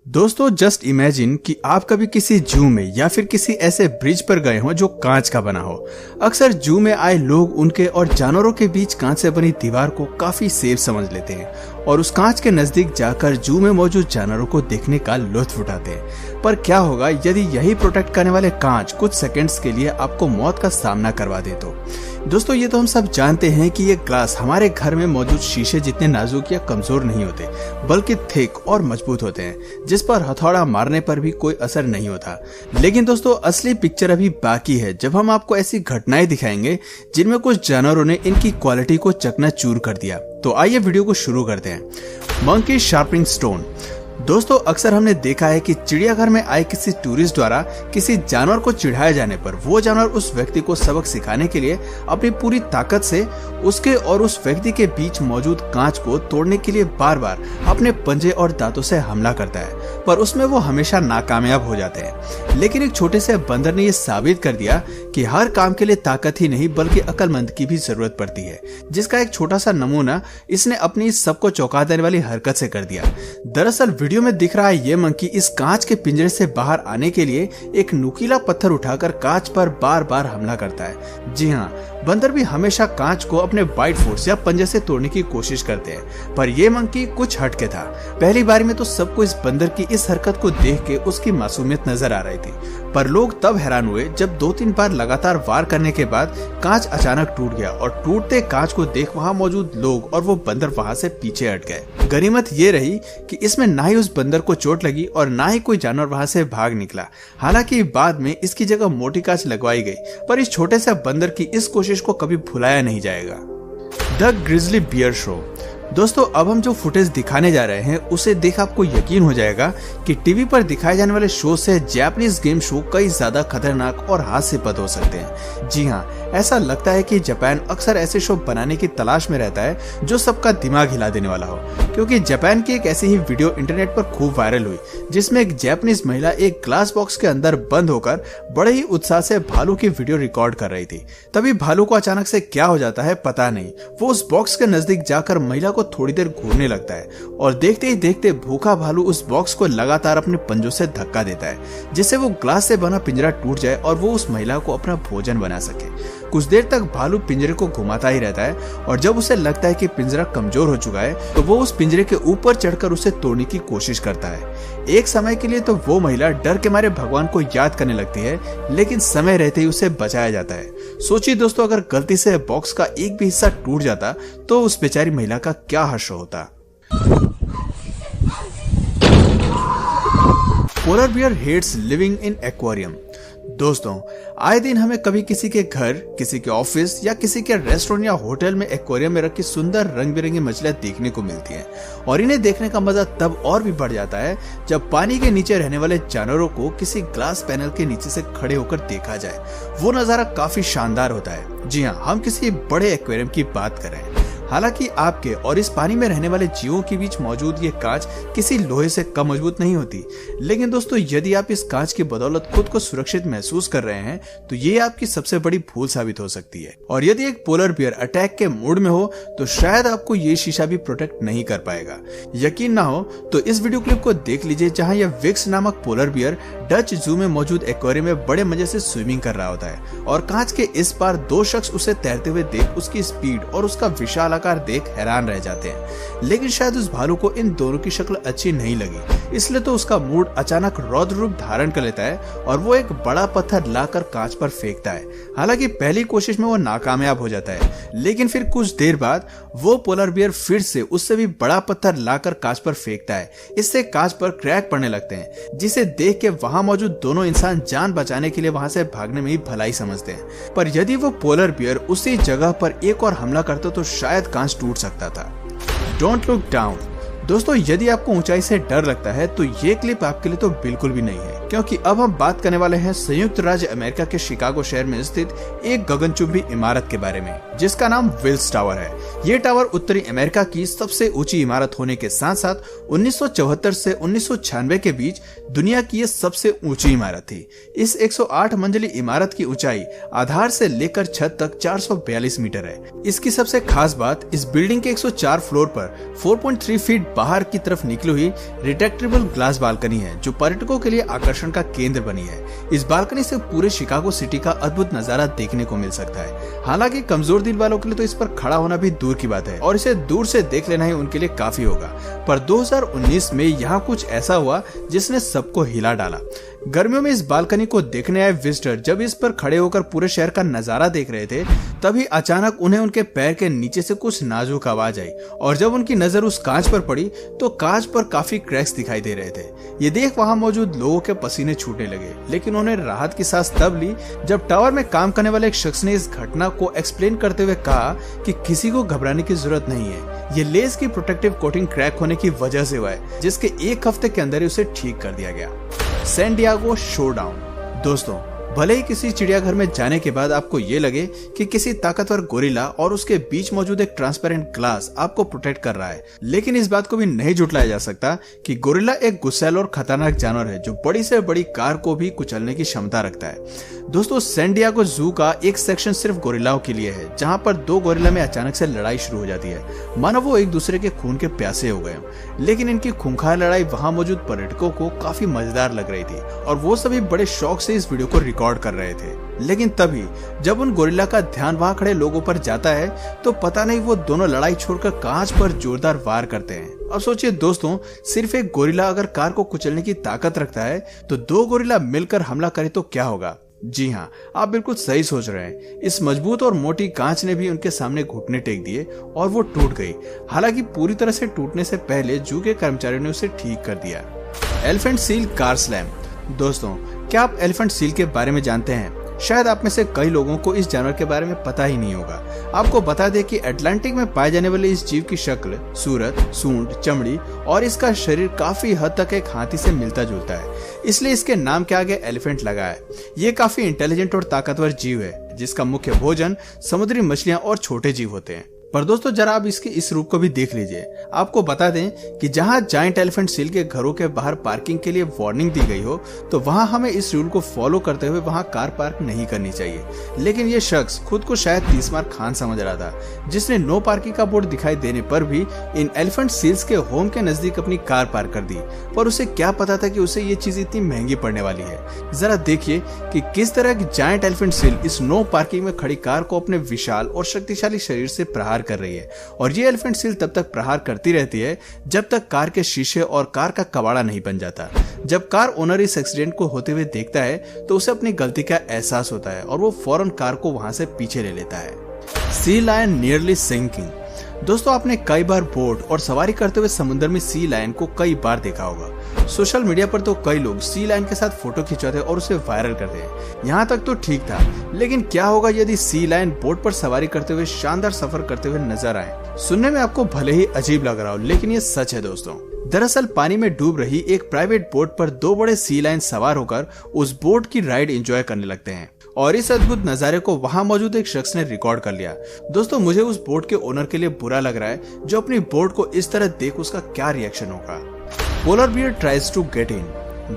दोस्तों just imagine कि आप कभी किसी जू में या फिर किसी ऐसे ब्रिज पर गए हो जो कांच का बना हो। अक्सर जू में आए लोग उनके और जानवरों के बीच कांच से बनी दीवार को काफी सेफ समझ लेते हैं और उस कांच के नजदीक जाकर जू में मौजूद जानवरों को देखने का लुत्फ उठाते हैं। पर क्या होगा यदि यही प्रोटेक्ट करने वाले कांच कुछ सेकंड्स के लिए आपको मौत का सामना करवा दे तो? दोस्तों ये तो हम सब जानते हैं कि ये ग्लास हमारे घर में मौजूद शीशे जितने नाजुक या कमजोर नहीं होते, बल्कि थिक और मजबूत होते हैं, जिस पर हथौड़ा मारने पर भी कोई असर नहीं होता। लेकिन दोस्तों असली पिक्चर अभी बाकी है, जब हम आपको ऐसी घटनाएं दिखाएंगे जिनमें कुछ जानवरों ने इनकी क्वालिटी को चकनाचूर कर दिया। तो आइए वीडियो को शुरू करते हैं। Monkey sharpening stone. दोस्तों अक्सर हमने देखा है कि चिड़ियाघर में आए किसी टूरिस्ट द्वारा किसी जानवर को चिढ़ाए जाने पर वो जानवर उस व्यक्ति को सबक सिखाने के लिए अपनी पूरी ताकत से उसके और उस व्यक्ति के बीच मौजूद कांच को तोड़ने के लिए बार बार अपने पंजे और दांतों से हमला करता है, पर उसमें वो हमेशा नाकामयाब हो जाते हैं। लेकिन एक छोटे से बंदर ने ये साबित कर दिया कि हर काम के लिए ताकत ही नहीं बल्कि अक्लमंद की भी जरूरत पड़ती है, जिसका एक छोटा सा नमूना इसने अपनी सबको चौंका देने वाली हरकत से कर दिया। दरअसल वीडियो में दिख रहा है ये मंकी इस कांच के पिंजरे से बाहर आने के लिए एक नुकीला पत्थर उठाकर कांच पर बार बार हमला करता है। जी हाँ, बंदर भी हमेशा कांच को अपने बाइट फोर्स या पंजे से तोड़ने की कोशिश करते हैं, पर ये मंकी कुछ हटके था। पहली बार में तो सबको इस बंदर की इस हरकत को देख के उसकी मासूमियत नजर आ रही थी, पर लोग तब हैरान हुए जब 2-3 बार लगातार वार करने के बाद कांच अचानक टूट गया और टूटते कांच को देख वहां मौजूद लोग और वो बंदर वहां से पीछे हट गए। गनीमत ये रही कि इसमें ना ही उस बंदर को चोट लगी और ना ही कोई जानवर वहां से भाग निकला। हालांकि बाद में इसकी जगह मोटी कांच लगवाई गई, पर इस छोटे से बंदर की इस कोशिश को कभी भुलाया नहीं जाएगा। The grizzly bear show. दोस्तों अब हम जो फुटेज दिखाने जा रहे हैं उसे देख आपको यकीन हो जाएगा कि टीवी पर दिखाए जाने वाले शो से जापानीज गेम शो कई ज्यादा खतरनाक और हास्यपद हो सकते हैं। जी हाँ, ऐसा लगता है कि जापान अक्सर ऐसे शो बनाने की तलाश में रहता है जो सबका दिमाग हिला देने वाला हो, क्योंकि जापान की एक ऐसी ही वीडियो इंटरनेट पर खूब वायरल हुई जिसमें एक जापानीज महिला एक ग्लास बॉक्स के अंदर बंद होकर बड़े ही उत्साह से भालू की वीडियो रिकॉर्ड कर रही थी। तभी भालू को अचानक से क्या हो जाता है पता नहीं, वो उस बॉक्स के नजदीक जाकर महिला को थोड़ी देर घूरने लगता है और देखते ही देखते भूखा भालू उस बॉक्स को लगातार अपने पंजों से धक्का देता है, जिससे वो ग्लास से बना पिंजरा टूट जाए और वो उस महिला को अपना भोजन बना सके। कुछ देर तक भालू पिंजरे को घुमाता ही रहता है और जब उसे लगता है कि पिंजरा कमजोर हो चुका है तो वो उस पिंजरे के ऊपर चढ़कर उसे तोड़ने की कोशिश करता है। एक समय के लिए तो वो महिला डर के मारे भगवान को याद करने लगती है, लेकिन समय रहते ही उसे बचाया जाता है। सोचिए दोस्तों, अगर गलती से बॉक्स का एक भी हिस्सा टूट जाता तो उस बेचारी महिला का क्या हश्र होता। Polar bear hates living in aquarium. दोस्तों आए दिन हमें कभी किसी के घर, किसी के ऑफिस या किसी के रेस्टोरेंट या होटल में एक्वेरियम में रखी सुंदर रंग बिरंगी मछलियां देखने को मिलती हैं और इन्हें देखने का मजा तब और भी बढ़ जाता है जब पानी के नीचे रहने वाले जानवरों को किसी ग्लास पैनल के नीचे से खड़े होकर देखा जाए। वो नजारा काफी शानदार होता है। जी हाँ, हम किसी बड़े एक्वेरियम की बात कर रहे हैं। हालांकि आपके और इस पानी में रहने वाले जीवों के बीच मौजूद ये कांच किसी लोहे से कम मजबूत नहीं होती, लेकिन दोस्तों यदि आप इस कांच की बदौलत खुद को सुरक्षित महसूस कर रहे हैं तो ये आपकी सबसे बड़ी भूल साबित हो सकती है। और यदि एक पोलर बियर अटैक के मूड में हो तो शायद आपको ये शीशा भी प्रोटेक्ट नहीं कर पाएगा। यकीन ना हो तो इस वीडियो क्लिप को देख लीजिए जहाँ यह विक्स नामक पोलर बियर डच जू में मौजूद एक्वेरियम में बड़े मजे से स्विमिंग कर रहा होता है और कांच के इस पार 2 शख्स उसे तैरते हुए देख उसकी स्पीड और उसका विशाल आकार देख हैरान रह जाते हैं। लेकिन शायद उस भालू को इन दोनों की शक्ल अच्छी नहीं लगी, इसलिए तो उसका मूड अचानक रौद्र रूप धारण कर लेता है और वो एक बड़ा पत्थर लाकर कांच पर फेंकता है। हालांकि पहली कोशिश में वो नाकामयाब हो जाता है, लेकिन फिर कुछ देर बाद वो पोलर बियर फिर से उससे भी बड़ा पत्थर लाकर कांच पर फेंकता है। इससे कांच पर क्रैक पड़ने लगते हैं, जिसे देख के वहां मौजूद दोनों इंसान जान बचाने के लिए वहां से भागने में ही भलाई समझते हैं। पर यदि वो पोलर बियर उसी जगह पर एक और हमला करता तो शायद कांच टूट सकता था। Don't look down. दोस्तों यदि आपको ऊंचाई से डर लगता है तो ये क्लिप आपके लिए तो बिल्कुल भी नहीं है, क्योंकि अब हम बात करने वाले हैं संयुक्त राज्य अमेरिका के शिकागो शहर में स्थित एक गगनचुंबी इमारत के बारे में जिसका नाम विल्स टावर है। ये टावर उत्तरी अमेरिका की सबसे ऊंची इमारत होने के साथ साथ 1974 से 1996 के बीच दुनिया की ये सबसे ऊंची इमारत थी। इस 108 मंजिली इमारत की ऊंचाई आधार से लेकर छत तक 442 मीटर है। इसकी सबसे खास बात, इस बिल्डिंग के 104 फ्लोर पर 4.3 फीट बाहर की तरफ निकली हुई रिट्रैक्टेबल ग्लास बालकनी है जो पर्यटकों के लिए आकर्षण का केंद्र बनी है। इस बालकनी से पूरे शिकागो सिटी का अद्भुत नजारा देखने को मिल सकता है। हालांकि कमजोर दिल वालों के लिए तो इस पर खड़ा होना भी दूर की बात है और इसे दूर से देख लेना ही उनके लिए काफी होगा। पर 2019 में यहाँ कुछ ऐसा हुआ जिसने सबको हिला डाला। गर्मियों में इस बालकनी को देखने आए विजिटर जब इस पर खड़े होकर पूरे शहर का नजारा देख रहे थे, तभी अचानक उन्हें उनके पैर के नीचे से कुछ नाजुक आवाज आई और जब उनकी नजर उस कांच पर पड़ी तो कांच पर काफी क्रैक्स दिखाई दे रहे थे। ये देख वहां मौजूद लोगों के पसीने छूटने लगे, लेकिन उन्हें राहत की सांस तब ली जब टावर में काम करने वाले एक शख्स ने इस घटना को एक्सप्लेन करते हुए कहा कि किसी को घबराने की जरूरत नहीं है, ये लेस की प्रोटेक्टिव कोटिंग क्रैक होने की वजह से हुआ है, जिसके एक हफ्ते के अंदर ही उसे ठीक कर दिया गया। San Diego showdown. दोस्तों, भले ही किसी चिड़ियाघर में जाने के बाद आपको ये लगे कि किसी ताकतवर गोरिल्ला और उसके बीच मौजूद एक ट्रांसपेरेंट ग्लास आपको प्रोटेक्ट कर रहा है, लेकिन इस बात को भी नहीं झुटलाया जा सकता कि गोरिल्ला एक गुस्सैल और खतरनाक जानवर है जो बड़ी से बड़ी कार को भी कुचलने की क्षमता रखता है। दोस्तों, सैन डिएगो जू का एक सेक्शन सिर्फ गोरिल्लाओं के लिए है, जहां पर दो गोरिल्ला में अचानक से लड़ाई शुरू हो जाती है, मानो वो एक दूसरे के खून के प्यासे हो गए। लेकिन इनकी खूंखार लड़ाई वहां मौजूद पर्यटकों को काफी मजेदार लग रही थी और वो सभी बड़े शौक से इस वीडियो को रिकॉर्ड कर रहे थे। लेकिन तभी जब उन गोरिल्ला का ध्यान वहां खड़े लोगों पर जाता है तो पता नहीं वो दोनों लड़ाई छोड़कर कांच पर जोरदार वार करते हैं। अब सोचिए दोस्तों, सिर्फ एक गोरिल्ला अगर कार को कुचलने की ताकत रखता है तो दो गोरिल्ला मिलकर हमला करे तो क्या होगा? जी हाँ, आप बिल्कुल सही सोच रहे हैं। इस मजबूत और मोटी कांच ने भी उनके सामने घुटने टेक दिए और वो टूट गई। हालांकि पूरी तरह से टूटने से पहले जू के कर्मचारियों ने उसे ठीक कर दिया। Elephant seal car slam. दोस्तों, क्या आप एलिफेंट सील के बारे में जानते हैं? शायद आप में से कई लोगों को इस जानवर के बारे में पता ही नहीं होगा। आपको बता दें कि अटलांटिक में पाए जाने वाले इस जीव की शक्ल, सूरत, सूंड, चमड़ी और इसका शरीर काफी हद तक एक हाथी से मिलता जुलता है, इसलिए इसके नाम के आगे एलिफेंट लगा है। ये काफी इंटेलिजेंट और ताकतवर जीव है जिसका मुख्य भोजन समुद्री मछलियां और छोटे जीव होते हैं। पर दोस्तों, जरा आप इसके इस रूप को भी देख लीजिए। आपको बता दें कि जहां जायंट एलिफेंट सील के घरों के बाहर पार्किंग के लिए वार्निंग दी गई हो, तो वहां हमें इस रूल को फॉलो करते हुए वहां कार पार्क नहीं करनी चाहिए। लेकिन ये शख्स खुद को शायद 30 मार खान समझ रहा था, जिसने नो पार्किंग का बोर्ड दिखाई देने पर भी इन एलिफेंट सील्स के होम के नजदीक अपनी कार पार्क कर दी। पर उसे क्या पता था कि उसे ये चीज इतनी महंगी पड़ने वाली है। जरा देखिए कि किस तरह की जायंट एलिफेंट सील इस नो पार्किंग में खड़ी कार को अपने विशाल और शक्तिशाली शरीर से प्रहार कर रही है, और ये एलिफेंट सील तब तक प्रहार करती रहती है जब तक कार के शीशे और कार का कबाड़ा नहीं बन जाता। जब कार ओनर इस एक्सीडेंट को होते हुए देखता है तो उसे अपनी गलती का एहसास होता है और वो फौरन कार को वहां से पीछे ले लेता है। Sea lion nearly sinking. दोस्तों, आपने कई बार बोट और सवारी करते हुए समुद्र में सी लायन को कई बार देखा होगा। सोशल मीडिया पर तो कई लोग सी लायन के साथ फोटो खिंचवाते और उसे वायरल करते हैं। यहाँ तक तो ठीक था, लेकिन क्या होगा यदि सी लायन बोट पर सवारी करते हुए शानदार सफर करते हुए नजर आए? सुनने में आपको भले ही अजीब लग रहा हो, लेकिन ये सच है दोस्तों। दरअसल पानी में डूब रही एक प्राइवेट बोट पर दो बड़े सी लायन सवार होकर उस बोट की राइड एंजॉय करने लगते हैं और इस अद्भुत नजारे को वहां मौजूद एक शख्स ने रिकॉर्ड कर लिया। दोस्तों, मुझे उस बोट के ओनर के लिए बुरा लग रहा है जो अपनी बोट को इस तरह देख उसका क्या रिएक्शन होगा। Polar bear tries to get in.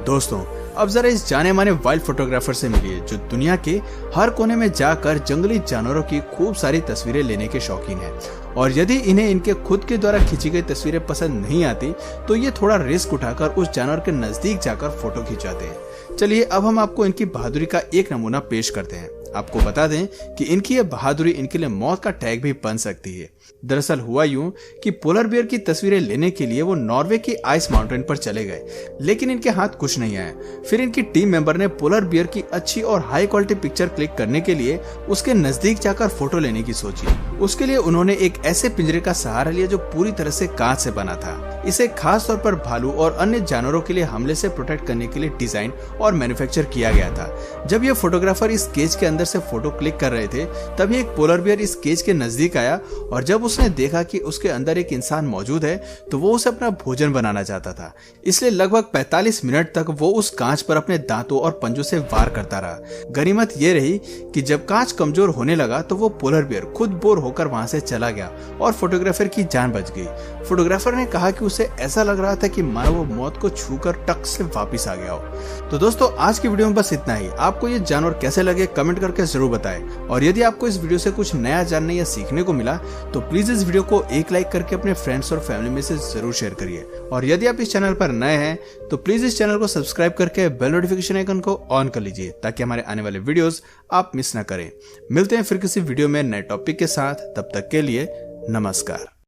दोस्तों, अब जरा इस जाने माने वाइल्ड फोटोग्राफर से मिलिए जो दुनिया के हर कोने में जाकर जंगली जानवरों की खूब सारी तस्वीरें लेने के शौकीन हैं। और यदि इन्हें इनके खुद के द्वारा खींची गई तस्वीरें पसंद नहीं आती तो ये थोड़ा रिस्क उठाकर उस जानवर के नजदीक जाकर फोटो खिंचाते हैं। चलिए अब हम आपको इनकी बहादुरी का एक नमूना पेश करते हैं। आपको बता दें कि इनकी यह बहादुरी इनके लिए मौत का टैग भी बन सकती है। दरअसल हुआ यूं कि पोलर बियर की तस्वीरें लेने के लिए वो नॉर्वे की आइस माउंटेन पर चले गए, लेकिन इनके हाथ कुछ नहीं आया। फिर इनकी टीम मेंबर ने पोलर बियर की अच्छी और हाई क्वालिटी पिक्चर क्लिक करने के लिए उसके नजदीक जाकर फोटो लेने की सोची। उसके लिए उन्होंने एक ऐसे पिंजरे का सहारा लिया जो पूरी तरह से कांच से बना था। इसे खास तौर पर भालू और अन्य जानवरों के लिए हमले से प्रोटेक्ट करने के लिए डिजाइन और मैन्युफैक्चर किया गया था। जब ये फोटोग्राफर इस केज के अंदर से फोटो क्लिक कर रहे थे तभी एक पोलर बियर इस केज के नजदीक आया और जब उसने देखा कि उसके अंदर एक इंसान मौजूद है तो वो उसे अपना भोजन बनाना चाहता था। इसलिए लगभग 45 मिनट तक वो उस कांच पर अपने दांतों और पंजों से वार करता रहा। गनीमत ये रही कि जब कांच कमजोर होने लगा तो वो पोलर बियर खुद बोर होकर वहां से चला गया और फोटोग्राफर की जान बच गई। फोटोग्राफर ने कहा कि उसे ऐसा लग रहा था कि मानो वो मौत को छूकर टक से वापस आ गया हो। तो दोस्तों आज की वीडियो में बस इतना ही। आपको ये जानवर कैसे लगे कमेंट करके जरूर बताएं, और यदि आपको इस वीडियो से कुछ नया जानने या सीखने को मिला तो प्लीज इस वीडियो को एक लाइक करके अपने फ्रेंड्स और फैमिली में से जरूर शेयर करिए। और यदि आप इस चैनल पर नए हैं तो प्लीज इस चैनल को सब्सक्राइब करके बेल नोटिफिकेशन आइकन को ऑन कर लीजिए ताकि हमारे आने वाले वीडियोस आप मिस ना करें। मिलते हैं फिर किसी वीडियो में नए टॉपिक के साथ, तब तक के लिए नमस्कार।